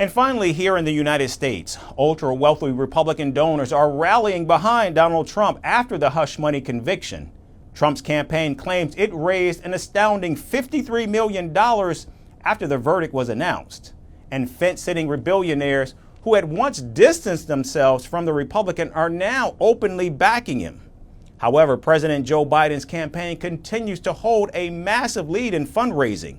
And finally, here in the United States, ultra-wealthy Republican donors are rallying behind Donald Trump after the hush money conviction. Trump's campaign claims it raised an astounding $53 million after the verdict was announced. And fence-sitting billionaires who had once distanced themselves from the Republican are now openly backing him. However, President Joe Biden's campaign continues to hold a massive lead in fundraising.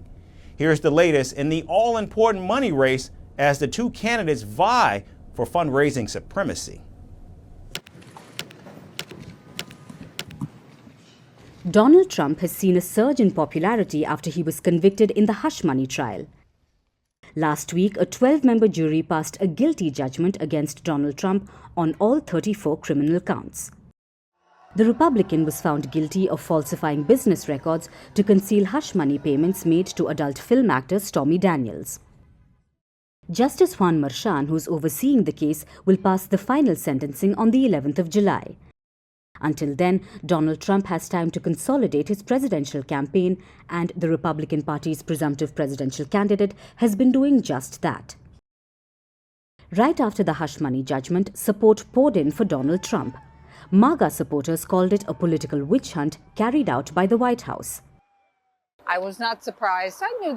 Here's the latest in the all-important money race as the two candidates vie for fundraising supremacy. Donald Trump has seen a surge in popularity after he was convicted in the hush money trial. Last week, a 12-member jury passed a guilty judgment against Donald Trump on all 34 criminal counts. The Republican was found guilty of falsifying business records to conceal hush money payments made to adult film actor Stormy Daniels. Justice Juan Merchan, who's overseeing the case, will pass the final sentencing on the 11th of July. Until then, Donald Trump has time to consolidate his presidential campaign, and the Republican Party's presumptive presidential candidate has been doing just that. Right after the hush money judgment, support poured in for Donald Trump. MAGA supporters called it a political witch hunt carried out by the White House. I was not surprised. I knew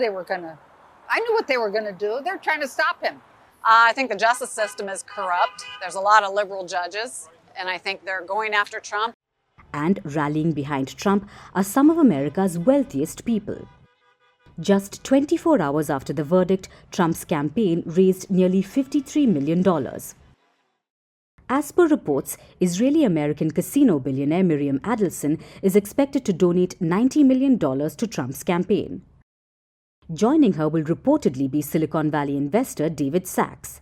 what they were going to do. They're trying to stop him. I think the justice system is corrupt. There's a lot of liberal judges, and I think they're going after Trump. And rallying behind Trump are some of America's wealthiest people. Just 24 hours after the verdict, Trump's campaign raised nearly $53 million. As per reports, Israeli-American casino billionaire Miriam Adelson is expected to donate $90 million to Trump's campaign. Joining her will reportedly be Silicon Valley investor David Sacks.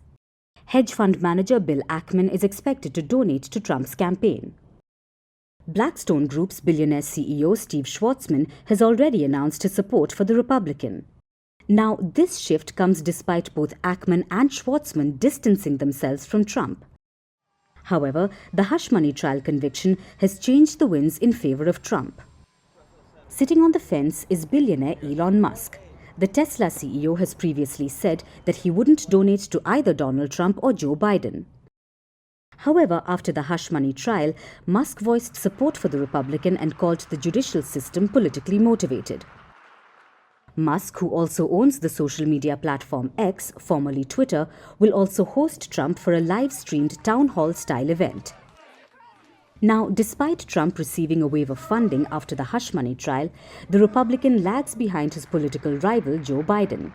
Hedge fund manager Bill Ackman is expected to donate to Trump's campaign. Blackstone Group's billionaire CEO Steve Schwarzman has already announced his support for the Republican. Now, this shift comes despite both Ackman and Schwarzman distancing themselves from Trump. However, the hush money trial conviction has changed the winds in favor of Trump. Sitting on the fence is billionaire Elon Musk. The Tesla CEO has previously said that he wouldn't donate to either Donald Trump or Joe Biden. However, after the hush money trial, Musk voiced support for the Republican and called the judicial system politically motivated. Musk, who also owns the social media platform X, formerly Twitter, will also host Trump for a live-streamed town hall-style event. Now, despite Trump receiving a wave of funding after the hush money trial, the Republican lags behind his political rival Joe Biden.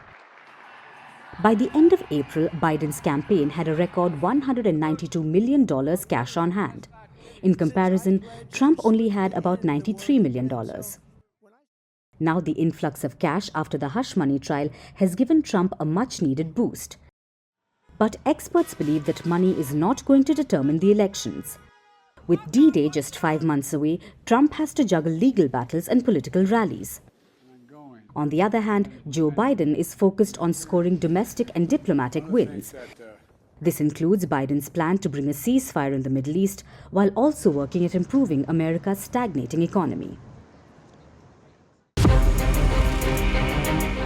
By the end of April, Biden's campaign had a record $192 million cash on hand. In comparison, Trump only had about $93 million. Now, the influx of cash after the hush money trial has given Trump a much-needed boost. But experts believe that money is not going to determine the elections. With D-Day just 5 months away, Trump has to juggle legal battles and political rallies. On the other hand, Joe Biden is focused on scoring domestic and diplomatic wins. This includes Biden's plan to bring a ceasefire in the Middle East, while also working at improving America's stagnating economy.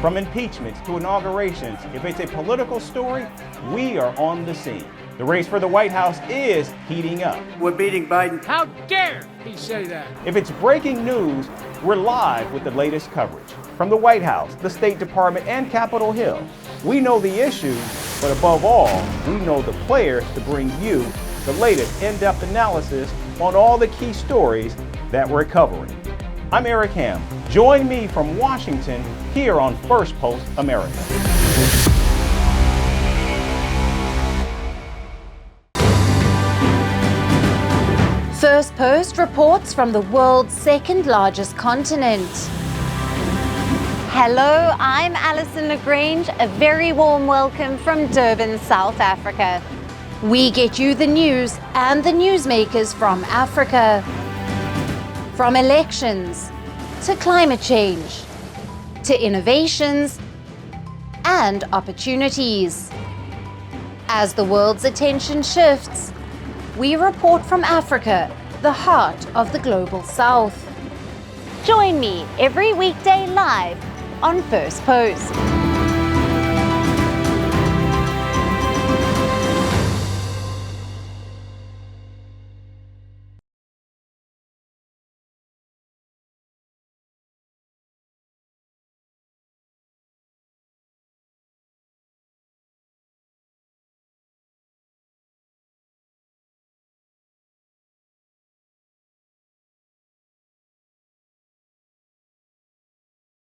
From impeachments to inaugurations, if it's a political story, we are on the scene. The race for the White House is heating up. We're beating Biden. How dare he say that? If it's breaking news, we're live with the latest coverage. From the White House, the State Department, and Capitol Hill, we know the issues, but above all, we know the players to bring you the latest in-depth analysis on all the key stories that we're covering. I'm Eric Ham. Join me from Washington here on Firstpost America. Firstpost reports from the world's second largest continent. Hello, I'm Alison Lagrange. A very warm welcome from Durban, South Africa. We get you the news and the newsmakers from Africa. From elections to climate change to innovations and opportunities. As the world's attention shifts, we report from Africa, the heart of the global South. Join me every weekday live on Firstpost.